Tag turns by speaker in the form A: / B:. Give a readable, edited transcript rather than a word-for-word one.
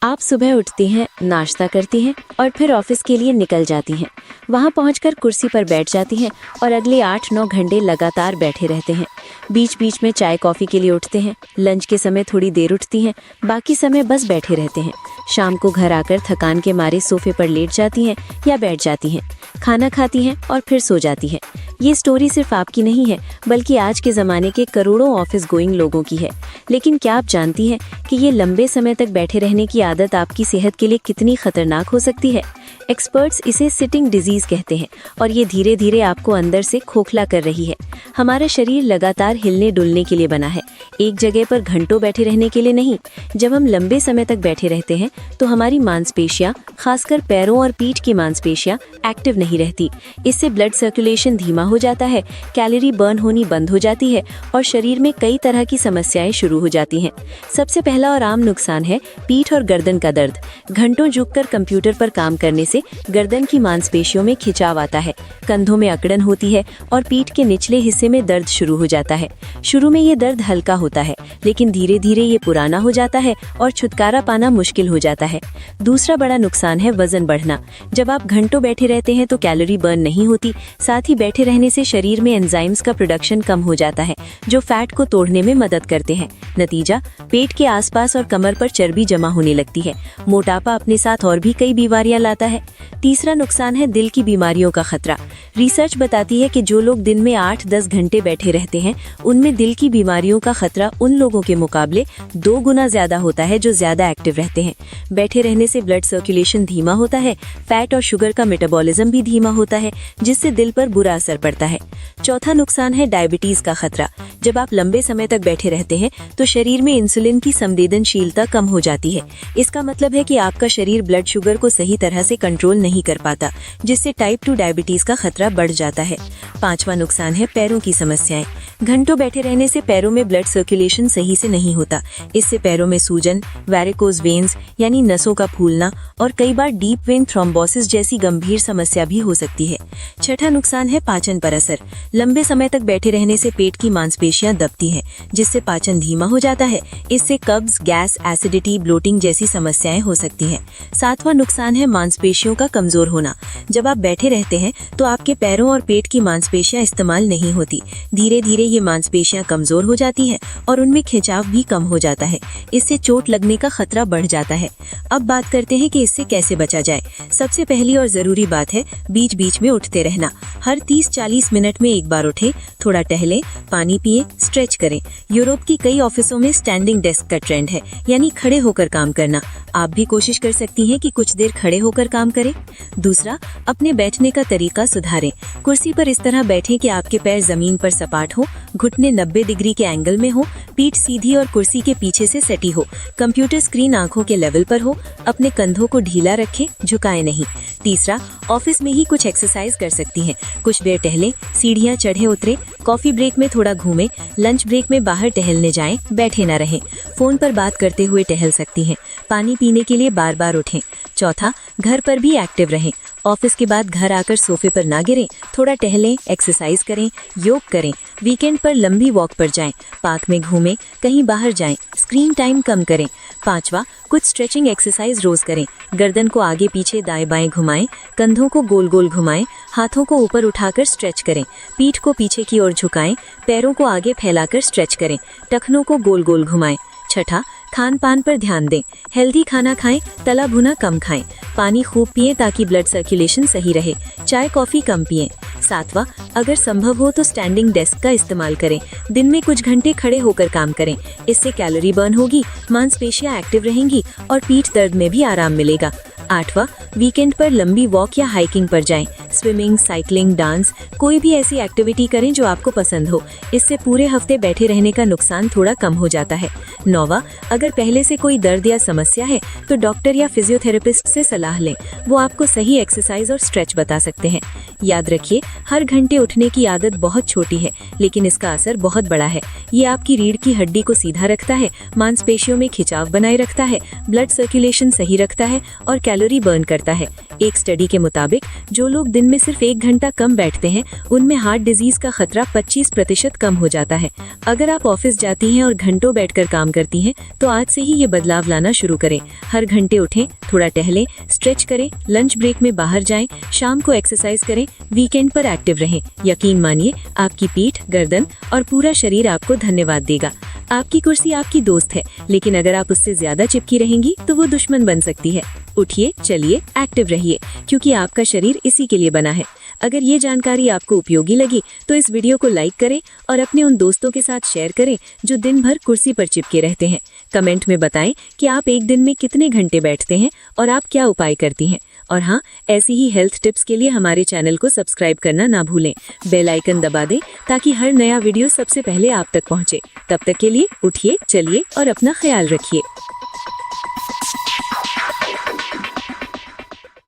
A: आप सुबह उठती हैं, नाश्ता करती हैं और फिर ऑफिस के लिए निकल जाती हैं। वहाँ पहुँचकर कुर्सी पर बैठ जाती हैं और अगले 8-9 घंटे लगातार बैठे रहते हैं। बीच बीच में चाय कॉफ़ी के लिए उठते हैं। लंच के समय थोड़ी देर उठती हैं, बाकी समय बस बैठे रहते हैं। शाम को घर आकर थकान के मारे सोफे पर लेट जाती हैं या बैठ जाती हैं, खाना खाती हैं और फिर सो जाती हैं। ये स्टोरी सिर्फ आपकी नहीं है, बल्कि आज के ज़माने के करोड़ों ऑफिस गोइंग लोगों की है। लेकिन क्या आप जानती हैं कि ये लंबे समय तक बैठे रहने की आदत आपकी सेहत के लिए कितनी खतरनाक हो सकती है? एक्सपर्ट्स इसे सिटिंग डिजीज कहते हैं और ये धीरे धीरे आपको अंदर से खोखला कर रही है। हमारा शरीर लगातार हिलने डुलने के लिए बना है, एक जगह पर घंटों बैठे रहने के लिए नहीं। जब हम लंबे समय तक बैठे रहते हैं तो हमारी मांसपेशियां, खासकर पैरों और पीठ की मांसपेशियां एक्टिव नहीं रहती। इससे ब्लड सर्कुलेशन धीमा हो जाता है, कैलोरी बर्न होनी बंद हो जाती है और शरीर में कई तरह की समस्याएं शुरू हो जाती हैं। सबसे पहला और आम नुकसान है पीठ और गर्दन का दर्द। घंटों झुककर कंप्यूटर पर काम करने से गर्दन की मांसपेशियों में खिंचाव आता है, कंधों में अकड़न होती है और पीठ के निचले हिस्से में दर्द शुरू हो जाता है। शुरू में ये दर्द हल्का होता है, लेकिन धीरे धीरे ये पुराना हो जाता है और छुटकारा पाना मुश्किल हो जाता है। दूसरा बड़ा नुकसान है वजन बढ़ना। जब आप घंटों बैठे रहते हैं तो कैलोरी बर्न नहीं होती, साथ ही बैठे रहने से शरीर में एंजाइम्स का प्रोडक्शन कम हो जाता है, जो फैट को तोड़ने में मदद करते हैं। नतीजा, पेट के आसपास और कमर पर चर्बी जमा होने लगती है। मोटापा अपने साथ और भी कई बीमारियां लाता है। तीसरा नुकसान है दिल की बीमारियों का खतरा। रिसर्च बताती है कि जो लोग दिन में 8-10 घंटे बैठे रहते हैं, उनमें दिल की बीमारियों का खतरा उन लोगों के मुकाबले 2 गुना ज्यादा होता है जो ज्यादा एक्टिव रहते हैं। बैठे रहने से ब्लड सर्कुलेशन धीमा होता है, फैट और शुगर का मेटाबॉलिज्म भी धीमा होता है, जिससे दिल पर बुरा असर पड़ता है। चौथा नुकसान है डायबिटीज का खतरा। जब आप लंबे समय तक बैठे रहते हैं तो शरीर में इंसुलिन की संवेदनशीलता कम हो जाती है। इसका मतलब है कि आपका शरीर ब्लड शुगर को सही तरह से कंट्रोल नहीं कर पाता, जिससे टाइप 2 डायबिटीज का खतरा बढ़ जाता है। पांचवा नुकसान है पैरों की समस्याएं। घंटों बैठे रहने से पैरों में ब्लड सर्कुलेशन सही से नहीं होता। इससे पैरों में सूजन, वैरिकोज वेन्स यानी नसों का फूलना और कई बार डीप वेन थ्रोम्बोसिस जैसी गंभीर समस्या भी हो सकती है। छठा नुकसान है पाचन पर असर। लंबे समय तक बैठे रहने से पेट की मांसपेशियां दबती हैं, जिससे पाचन धीमा हो जाता है। इससे कब्ज, गैस, एसिडिटी, ब्लोटिंग जैसी समस्याएं हो सकती हैं। सातवां नुकसान है मांसपेशियों का कमजोर होना। जब आप बैठे रहते हैं तो आपके पैरों और पेट की मांसपेशियां इस्तेमाल नहीं होती। धीरे धीरे ये मांसपेशियां कमजोर हो जाती हैं और उनमें खिंचाव भी कम हो जाता है। इससे चोट लगने का खतरा बढ़ जाता है। अब बात करते हैं कि इससे कैसे बचा जाए। सबसे पहली और जरूरी बात है बीच बीच में उठते रहना। हर 30-40 मिनट में एक बार उठे, थोड़ा टहलें, पानी पिए, स्ट्रेच करें। यूरोप की कई ऑफिसों में स्टैंडिंग डेस्क का ट्रेंड है, यानी खड़े होकर काम करना। आप भी कोशिश कर सकती हैं कि कुछ देर खड़े होकर काम करें। दूसरा, अपने बैठने का तरीका सुधारें। कुर्सी पर इस तरह बैठें कि आपके पैर जमीन पर सपाट हो, घुटने 90 डिग्री के एंगल में हो, पीठ सीधी और कुर्सी के पीछे से सटी हो, कंप्यूटर स्क्रीन आंखों के लेवल पर हो। अपने कंधों को ढीला रखें, झुकाएं नहीं। तीसरा, ऑफिस में ही कुछ एक्सरसाइज कर सकती हैं। कुछ देर टहलें, सीढ़ियां चढ़े उतरे, कॉफी ब्रेक में थोड़ा घूमें, लंच ब्रेक में बाहर टहलने जाएं, बैठे न रहें। फोन पर बात करते हुए टहल सकती हैं। पानी पीने के लिए बार बार उठें। चौथा, घर पर भी एक्टिव रहें। ऑफिस के बाद घर आकर सोफे पर ना गिरें, थोड़ा टहलें, एक्सरसाइज करें, योग करें। वीकेंड पर लंबी वॉक पर जाएं, पार्क में घूमें, कहीं बाहर जाएं, स्क्रीन टाइम कम करें। पांचवा, कुछ स्ट्रेचिंग एक्सरसाइज रोज करें। गर्दन को आगे पीछे दाएं बाएं घुमाएं, कंधों को गोल गोल घुमाएं, हाथों को ऊपर उठाकर स्ट्रेच करें, पीठ को पीछे की ओर झुकाएं, पैरों को आगे फैलाकर स्ट्रेच करें, टखनों को गोल गोल घुमाएं। छठा, खान पान पर ध्यान दें। हेल्दी खाना खाएं, तला भुना कम खाएं। पानी खूब पिएं ताकि ब्लड सर्कुलेशन सही रहे। चाय कॉफी कम पिएं। सातवां, अगर संभव हो तो स्टैंडिंग डेस्क का इस्तेमाल करें। दिन में कुछ घंटे खड़े होकर काम करें। इससे कैलोरी बर्न होगी, मांसपेशियां एक्टिव रहेंगी और पीठ दर्द में भी आराम मिलेगा। आठवां, वीकेंड पर लंबी वॉक या हाइकिंग पर जाएं। स्विमिंग, साइकिलिंग, डांस, कोई भी ऐसी एक्टिविटी करें जो आपको पसंद हो। इससे पूरे हफ्ते बैठे रहने का नुकसान थोड़ा कम हो जाता है। नौवां, अगर पहले से कोई दर्द या समस्या है तो डॉक्टर या फिजियोथेरेपिस्ट से सलाह लें। वो आपको सही एक्सरसाइज और स्ट्रेच बता सकते हैं। याद रखिए, हर घंटे उठने की आदत बहुत छोटी है, लेकिन इसका असर बहुत बड़ा है। ये आपकी रीढ़ की हड्डी को सीधा रखता है, मांसपेशियों में खिंचाव बनाए रखता है, ब्लड सर्कुलेशन सही रखता है और कैलोरी बर्न करता है। एक स्टडी के मुताबिक जो लोग दिन में सिर्फ 1 घंटा कम बैठते हैं उनमें हार्ट डिजीज का खतरा 25% कम हो जाता है। अगर आप ऑफिस जाती हैं और घंटों बैठकर काम करती हैं तो आज से ही ये बदलाव लाना शुरू करें। हर घंटे उठें, थोड़ा टहलें, स्ट्रेच करें, लंच ब्रेक में बाहर जाएं, शाम को एक्सरसाइज करें, वीकेंड पर एक्टिव रहें। यकीन मानिए आपकी पीठ, गर्दन और पूरा शरीर आपको धन्यवाद देगा। आपकी कुर्सी आपकी दोस्त है, लेकिन अगर आप उससे ज्यादा चिपकी रहेंगी तो वो दुश्मन बन सकती है। उठिए, चलिए, एक्टिव रहिए, क्योंकि आपका शरीर इसी के लिए बना है। अगर ये जानकारी आपको उपयोगी लगी तो इस वीडियो को लाइक करें और अपने उन दोस्तों के साथ शेयर करें जो दिन भर कुर्सी पर चिपके रहते हैं। कमेंट में बताएं कि आप एक दिन में कितने घंटे बैठते हैं और आप क्या उपाय करती हैं। और हाँ, ऐसी ही हेल्थ टिप्स के लिए हमारे चैनल को सब्सक्राइब करना ना भूलें। बेल आइकन दबा दें ताकि हर नया वीडियो सबसे पहले आप तक पहुंचे। तब तक के लिए उठिए, चलिए और अपना ख्याल रखिए।